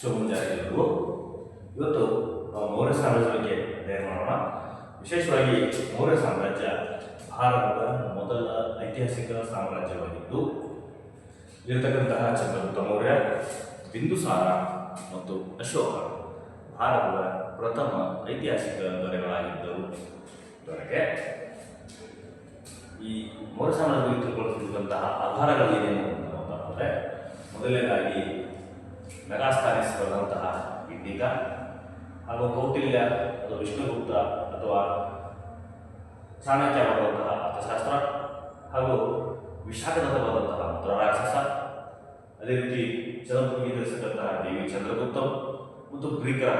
ಶುಭ ಮುಂಜಾನೆ ಎಲ್ಲರಿಗೂ. ಇವತ್ತು ಮೌರ್ಯ ಸಾಮ್ರಾಜ್ಯ ಬಗ್ಗೆ ಅಧ್ಯಯನ ಮಾಡೋಣ. ವಿಶೇಷವಾಗಿ ಮೌರ್ಯ ಸಾಮ್ರಾಜ್ಯ ಭಾರತದ ಮೊದಲ ಐತಿಹಾಸಿಕ ಸಾಮ್ರಾಜ್ಯವಾಗಿದ್ದು, ಇರತಕ್ಕಂತಹ ಚಂದ್ರಗುಪ್ತ ಮೌರ್ಯ, ಬಿಂದುಸಾರ ಮತ್ತು ಅಶೋಕ ಭಾರತದ ಪ್ರಥಮ ಐತಿಹಾಸಿಕ ದೊರೆಗಳಾಗಿದ್ದರು. ದೊರೆಗೆ ಈ ಮೌರ್ಯ ಸಾಮ್ರಾಜ್ಯದಲ್ಲಿ ತಿಳ್ಕೊಳ್ಳುತ್ತಿರುವಂತಹ ಆಧಾರಗಳು ಏನೇನು ಅಂತಂದರೆ, ಮೊದಲನೇದಾಗಿ ಮೆಗಾಸ್ಥಾನಿಸ್ ಬರೆದಂತಹ ಇಂಡಿಕ, ಹಾಗೂ ಕೌಟಿಲ್ಯ ಅಥವಾ ವಿಷ್ಣುಗುಪ್ತ ಅಥವಾ ಚಾಣಕ್ಯ ಬರೆದಂತಹ ಅರ್ಥಶಾಸ್ತ್ರ, ಹಾಗೂ ವಿಶಾಖದತ್ತ ಬರೆದಂತಹ ಮುದ್ರಾರಾಕ್ಷಸ, ಅದೇ ರೀತಿ ಚಂದ್ರಗುಪ್ತನಿಗೆ ತಿಳಿಸಿದಂತಹ ದೇವಿ ಚಂದ್ರಗುಪ್ತ ಮತ್ತು ಗ್ರೀಕರ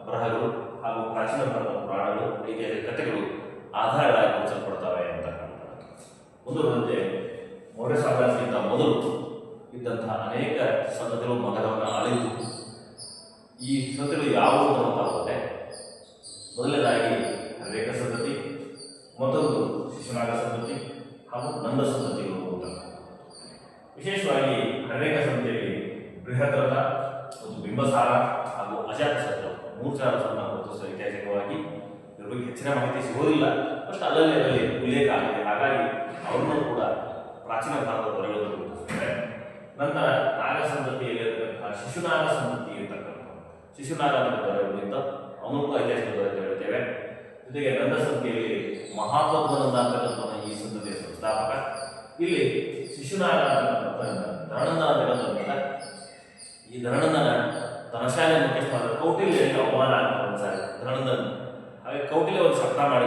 ಬರಹಗಳು ಹಾಗೂ ಪ್ರಾಚೀನ ಭಾರತದ ಪುರಾಣಗಳು, ಐತಿಹಾಸಿಕ ಕಥೆಗಳು ಆಧಾರಗಳಾಗಿ ಗುರುತಿಸಲ್ಪಡ್ತವೆ ಅಂತಕ್ಕಂಥದ್ದು. ಮುಂದುವರೆದಂತೆ ಮೌರ್ಯ ಸಾಮ್ರಾಜ್ಯಕ್ಕಿಂತ ಮೊದಲು ಇದ್ದಂತಹ ಅನೇಕ ಸಂತತಿಗಳು ಮಗಧವನ್ನು ಆಳಿದ್ದು. ಈ ಸಂತತಿಗಳು ಯಾವುವು ಅಂತ ಹೋದರೆ, ಮೊದಲನೇದಾಗಿ ಹರ್ಯಕ ಸಂತತಿ, ಮತ್ತೊಂದು ಶಿಶುನಾಗ ಸಂತತಿ ಹಾಗೂ ನಂದ ಸಂತತಿಗಳು ಅಂತ. ವಿಶೇಷವಾಗಿ ಹರ್ಯಕ ಸಂತತಿಯಲ್ಲಿ ಬೃಹದ್ರಥ ಮತ್ತು ಬಿಂಬಸಾರ ಹಾಗೂ ಅಜಾತಶತ್ರು ಮೂರು ಜನರನ್ನು ಗುರುತಿಸುವ ಐತಿಹಾಸಿಕವಾಗಿ ಇದ್ರ ಬಗ್ಗೆ ಹೆಚ್ಚಿನ ಮಾಹಿತಿ ಸಿಗೋದಿಲ್ಲ, ಬಟ್ ಅಲ್ಲಲ್ಲಿ ಉಲ್ಲೇಖ ಆಗಿದೆ. ಹಾಗಾಗಿ ಅವ್ರನ್ನೂ ಕೂಡ ಪ್ರಾಚೀನ ಭಾರತದ ದೊರೆಗಳು ಗುರುತಿಸುತ್ತಾರೆ. ನಂತರ ನಾಗ ಸಂತತಿಯಲ್ಲಿರತಕ್ಕಂತಹ ಶಿಶುನಾಗ ಸಂತತಿ ಇರ್ತಕ್ಕಂಥ ಶಿಶುನಾಗ ಅಂತ ದೊರೆಗಳಿಂದ ಅವನು ಐತಿಹಾಸಿಕ ದೊರೆ ಅಂತ ಹೇಳ್ತೇವೆ. ಜೊತೆಗೆ ನಂದ ಸಂತತಿಯಲ್ಲಿ ಮಹಾಪದ್ಮನಂದ ಅಂತಕ್ಕಂಥ ಈ ಸಂತತಿಯ ಸಂಸ್ಥಾಪಕ. ಇಲ್ಲಿ ಶಿಶುನಾಗ ಧರಣಂದ ಅಂತಕ್ಕಂಥ ಈ ಧರಣಂದನ ಧನಶಾಲೆ ಮುಖ್ಯಸ್ಥಾನ ಕೌಟಿಲ್ಯರಿಗೆ ಅವಮಾನ ಆಗ್ತದೆ ಒಂದ್ಸಾರಿ ಧರಣಂದನ. ಹಾಗೆ ಕೌಟಿಲ್ಯ ಒಂದು ಶಬ್ದ ಮಾಡಿ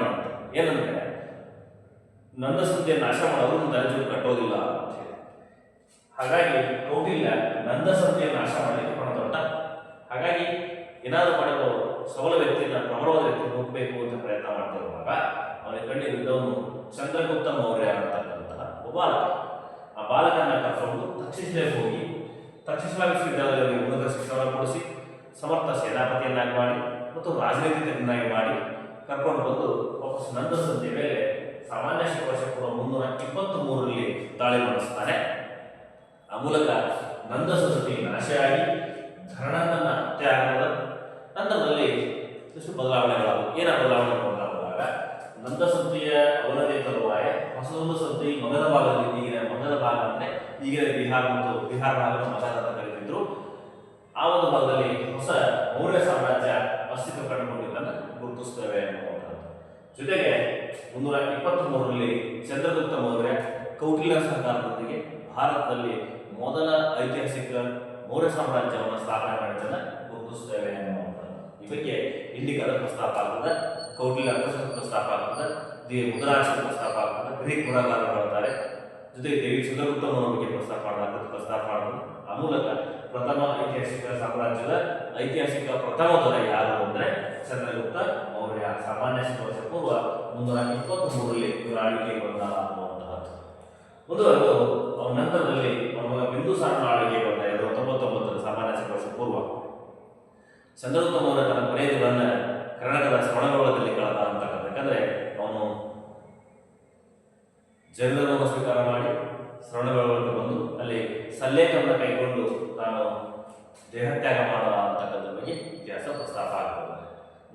ಏನಂದ್ರೆ, ನಂದ ಸಂತತಿಯ ನಾಶ ಮಾಡೋರು ಧನಜು ಕಟ್ಟೋದಿಲ್ಲ ಅಂತ ಹೇಳಿ. ಹಾಗಾಗಿ ಕೌಟಿಲ್ಯ ನಂದ ಸಂತತಿಯ ನಾಶ ಮಾಡಲಿಕ್ಕೆ ಹೊರಟೊಟ್ಟ. ಹಾಗಾಗಿ ಏನಾದರೂ ಮಾಡಲು ಸಬಲ ವ್ಯಕ್ತಿಯನ್ನು, ಪ್ರಬಲವಾದ ವ್ಯಕ್ತಿಯನ್ನು ಹೋಗಬೇಕು ಅಂತ ಪ್ರಯತ್ನ ಮಾಡ್ತಿರುವಾಗ ಅವನಿಗೆ ಕಂಡಿದ್ದವನು ಚಂದ್ರಗುಪ್ತ ಮೌರ್ಯ ಅಂತಕ್ಕಂತಹ ಒಬ್ಬ ಬಾಲಕ. ಆ ಬಾಲಕನ ಕರ್ಕೊಂಡು ತಕ್ಷಶಿಲೆಗೆ ಹೋಗಿ ತಕ್ಷಶಿಲಾ ವಿಶ್ವವಿದ್ಯಾಲಯದಲ್ಲಿ ಉನ್ನತ ಶಿಕ್ಷಣವನ್ನು ಕೊಡಿಸಿ ಸಮರ್ಥ ಸೇನಾಪತಿಯನ್ನಾಗಿ ಮಾಡಿ ಮತ್ತು ರಾಜನೀತಿಕರನ್ನಾಗಿ ಮಾಡಿ ಕರ್ಕೊಂಡು ಬಂದು ವಾಪಸ್ ನಂದ ಸಂತತಿಯ ಮೇಲೆ ಸಾಮಾನ್ಯ ವರ್ಷ ಕೂಡ 323ರಲ್ಲಿ ದಾಳಿ ಮಾಡಿಸ್ತಾನೆ. ಆ ಮೂಲಕ ನಂದ ಸಂತತಿ ನಾಶವಾಗಿ ಧರಣಂದನ ಹತ್ಯೆ ಆಗದ ನಂತರದಲ್ಲಿ ಎಷ್ಟು ಬದಲಾವಣೆಗಳಾದವು. ಏನ ಬದಲಾವಣೆಗಳಾದಾಗ, ನಂದ ಸಂತತಿಯ ಅವನತಿ ತರುವಾಯ ಹೊಸದೊಂದು ಸಂತತಿ ಮಗಧ ಭಾಗದಲ್ಲಿ, ಈಗಿನ ಮಗಧ ಭಾಗ ಅಂದ್ರೆ ಈಗಿನ ಬಿಹಾರ ಮತ್ತು ಬಿಹಾರ ಭಾಗವನ್ನು ಮಗಧ ಅಂತ ಕರೀತಿದ್ರು. ಆ ಒಂದು ಭಾಗದಲ್ಲಿ ಹೊಸ ಮೌರ್ಯ ಸಾಮ್ರಾಜ್ಯ ಅಸ್ತಿತ್ವ ಕಂಡುಕೊಂಡಿದ್ದನ್ನು ಗುರುತಿಸ್ತೇವೆ ಅನ್ನುವಂಥದ್ದು. ಜೊತೆಗೆ 323ರಲ್ಲಿ ಚಂದ್ರಗುಪ್ತ ಮೌರ್ಯ ಕೌಟಿಲ್ಯ ಸಹಕಾರದೊಂದಿಗೆ ಭಾರತದಲ್ಲಿ ಮೊದಲ ಐತಿಹಾಸಿಕ ಮೌರ್ಯ ಸಾಮ್ರಾಜ್ಯವನ್ನು ಸ್ಥಾಪನೆ ಮಾಡಿದ್ದನ್ನು ಗುರುತಿಸ್ತೇವೆ ಅನ್ನುವಂಥದ್ದು. ಈ ಬಗ್ಗೆ ಇಂಡಿಕದ ಪ್ರಸ್ತಾಪ ಆಗ್ತದೆ, ಕೌಟಿಲ್ಯ ಅರ್ಥಶಾಸ್ತ್ರ ಪ್ರಸ್ತಾಪ ಆಗ್ತದೆ, ಮುದ್ರಾರಾಕ್ಷಸ ಪ್ರಸ್ತಾಪ ಆಗ್ತದೆ, ಗ್ರೀಕ್ ಬರಹಗಾರರು ಹೇಳ್ತಾರೆ. ಜೊತೆಗೆ ದೇವಿ ಚಂದ್ರಗುಪ್ತ ಮೌರ್ಯ ಬಗ್ಗೆ ಪ್ರಸ್ತಾಪ ಮಾಡ್ತದೆ. ಆ ಮೂಲಕ ಪ್ರಥಮ ಐತಿಹಾಸಿಕ ಸಾಮ್ರಾಜ್ಯದ ಐತಿಹಾಸಿಕ ಪ್ರಥಮ ದೊರೆ ಯಾರು ಅಂದ್ರೆ ಚಂದ್ರಗುಪ್ತ ಮೌರ್ಯ. ಸಾಮಾನ್ಯ ವರ್ಷ ಪೂರ್ವ 323ರಲ್ಲಿ ಇವರ ಆಳ್ವಿಕೆ ಬಂದ ಅನ್ನುವಂತಹದ್ದು. ಮುಂದುವರೆದು ಅವನ ನಂತರದಲ್ಲಿ ಅವನ ಬಿಂದುಸಾರನ ಆಳ್ವಿಕೆ ಬಂದ 299 ಸಾಮಾನ್ಯ ವರ್ಷ ಪೂರ್ವ. ಚಂದ್ರಗುಪ್ತ ಮೌರ್ಯ ತನ್ನ ಕೊನೆಯ ದಿನವನ್ನ ಕರ್ನಾಟಕದ ಶ್ರವಣಬೆಳಗೊಳದಲ್ಲಿ ಕಳೆದ ಅಂತಕ್ಕಂಥ. ಯಾಕಂದ್ರೆ ಅವನು ಜೈನಧರ್ಮವನ್ನು ಸ್ವೀಕಾರ ಮಾಡಿ ಶ್ರವಣಬೆಳಗೊಳಕ್ಕೆ ಬಂದು ಅಲ್ಲಿ ಸಲ್ಲೇಖವನ್ನು ಕೈಗೊಂಡು ತಾನು ದೇಹತ್ಯಾಗ ಮಾಡ ಅಂತಕ್ಕಂಥ ಬಗ್ಗೆ ಇತಿಹಾಸ ಪ್ರಸ್ತಾಪ ಆಗ್ತದೆ.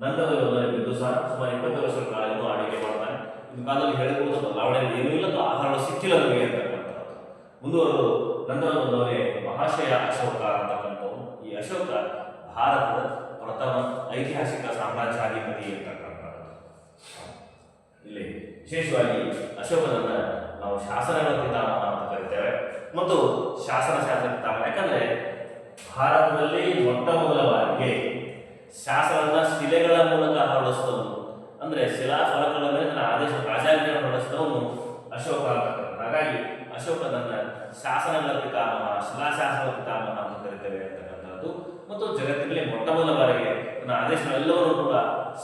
ನಂತರದಲ್ಲಿ ಬಿಂದುಸಾರ ಸುಮಾರು 20 ವರ್ಷಗಳ ಕಾಲ ಆಳ್ವಿಕೆ ಮಾಡ್ತಾನೆ. ಈ ಕಾಲದಲ್ಲಿ ಹೇಳಿರುವುದು ಬದಲಾವಣೆ ಏನೂ ಇಲ್ಲ, ಆಹಾರಗಳು ಸಿಕ್ಕಿಲ್ಲ ನಮಗೆ ಅಂತಕ್ಕಂಥದ್ದು. ಮುಂದುವರೆದು ನಂತರ ಬಂದವರೇ ಮಹಾಶಯ ಅಶೋಕ ಅಂತಕ್ಕಂಥವು. ಈ ಅಶೋಕ ಭಾರತದ ಪ್ರಥಮ ಐತಿಹಾಸಿಕ ಸಾಮ್ರಾಜ್ಯಾಧಿಪತಿ ಅಂತಕ್ಕಂಥದ್ದು. ಇಲ್ಲಿ ವಿಶೇಷವಾಗಿ ಅಶೋಕನನ್ನ ನಾವು ಶಾಸನಗಳ ಪಿತಾಮಹ ಅಂತ ಕರಿತೇವೆ ಮತ್ತು ಶಾಸನ ಪಿತಾಮಹ. ಯಾಕಂದ್ರೆ ಭಾರತದಲ್ಲಿ ಮೊಟ್ಟ ಮೊದಲ ಬಾರಿಗೆ ಶಾಸನದ ಶಿಲೆಗಳ ಮೂಲಕ ಹೊರಡಿಸಿದವನು, ಅಂದ್ರೆ ಶಿಲಾ ಫಲಕಗಳ ಮೇಲೆ ತನ್ನ ಆದೇಶ ರಾಜಾಜ್ಞೆಯನ್ನು ಹೊರಡಿಸಿದವನು ಅಶೋಕ ಅಂತ. ಹಾಗಾಗಿ ಅಶೋಕನನ್ನ ಶಾಸನಗಳ ಪಿತಾಮಹ, ಶಿಲಾಶಾಸನಗಳ ಪಿತಾಮಹ ಅಂತ ಕರಿತೇವೆ ಅಂತಕ್ಕಂಥದ್ದು. ಮತ್ತು ಜಗತ್ತಿನಲ್ಲಿ ಮೊಟ್ಟ ಮೊದಲ ಬಾರಿಗೆ ತನ್ನ ಆದೇಶಗಳೆಲ್ಲವನ್ನೂ ಕೂಡ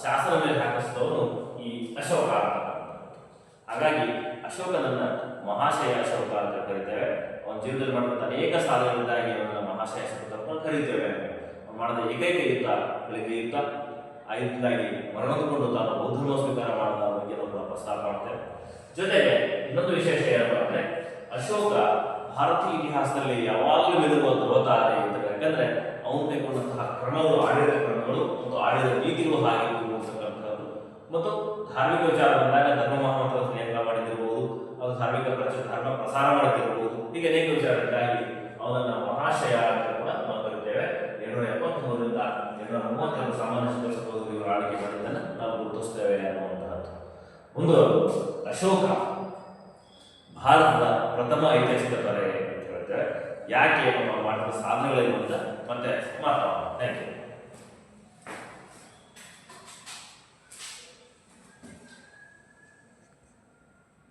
ಶಾಸನ ಮೇಲೆ ಹಾಕಿಸಿದವನು ಈ ಅಶೋಕ ಅಂತ. ಹಾಗಾಗಿ ಅಶೋಕನನ್ನ ಮಹಾಶಯ ಅಶೋಕ ಅಂತ ಕರಿತೇವೆ. ಅವನ ಜೀವನದಲ್ಲಿ ಮಾಡಿದಂಥ ಅನೇಕ ಸಾಧನೆಗಳಿಂದಾಗಿ ಅವನನ್ನ ಮಹಾಶಯ ಅಶೋಕ ಅಂತ ಕರೀತೇವೆ. ಅವನು ಮಾಡಿದ ಏಕೈಕ ಯುದ್ಧ ಕಳಿಗೆ ಯುದ್ಧ. ಆ ಯುದ್ಧದಾಗಿ ಮರಣಗೊಂಡು ತಾನು ಬೌದ್ಧರ್ಮ ಸ್ವೀಕಾರ ಮಾಡಿದ ಬಗ್ಗೆ ನಾವು ಪ್ರಸ್ತಾಪ ಮಾಡ್ತೇವೆ. ಜೊತೆಗೆ ಇನ್ನೊಂದು ವಿಶೇಷ ಏನಪ್ಪ ಅಂದ್ರೆ, ಅಶೋಕ ಭಾರತೀಯ ಇತಿಹಾಸದಲ್ಲಿ ಯಾವಾಗಲೂ ಮೆದುಳುವ ಧ್ರುವತಾರೆ ಅಂತ. ಯಾಕಂದ್ರೆ ಅವನು ಕೈಗೊಂಡಂತಹ ಕ್ರಮಗಳು, ಆಡಳಿತ ಕ್ರಮಗಳು ಮತ್ತು ಆಡಳಿತ ನೀತಿಗಳು ಹಾಗಿತ್ತು ಅಂತಕ್ಕಂಥದ್ದು. ಮತ್ತು ಧಾರ್ಮಿಕ ವಿಚಾರ ಬಂದಾಗ ಧರ್ಮ ಮಹಾಮಂತ್ರ ನೇಮಕ ಮಾಡಿದಿರ್ಬೋದು, ಅದು ಧಾರ್ಮಿಕ ಧರ್ಮ ಪ್ರಸಾರ ಮಾಡುತ್ತಿರ್ಬೋದು, ಹೀಗೆ ಅನೇಕ ವಿಚಾರಗಳಿಗಾಗಿ ಅವನನ್ನು ಮಹಾಶಯ ಅಂತ ಕೂಡ ನಾವು ಕರಿತೇವೆ. 773ರಿಂದ 732 ಸಾಮಾನ್ಯ ಶತಕೋಶದಲ್ಲಿ ಇವರು ಆಳ್ವಿಕೆ ಮಾಡಿದ್ದನ್ನು ನಾವು ಗುರುತಿಸ್ತೇವೆ ಅನ್ನುವಂತಹದ್ದು. ಮುಂದೆ ಅಶೋಕ ಭಾರತದ ಪ್ರಥಮ ಐತಿಹಾಸಿಕ ದೊರೆ ಅಂತ ಹೇಳ್ತೇವೆ. ಯಾಕೆ ನಮ್ಮ ಮಾಡಿದ ಸಾಧನೆಗಳೇನು ಅಂತ ಮತ್ತೆ ಮಾತಾಡೋಣ. Thank you.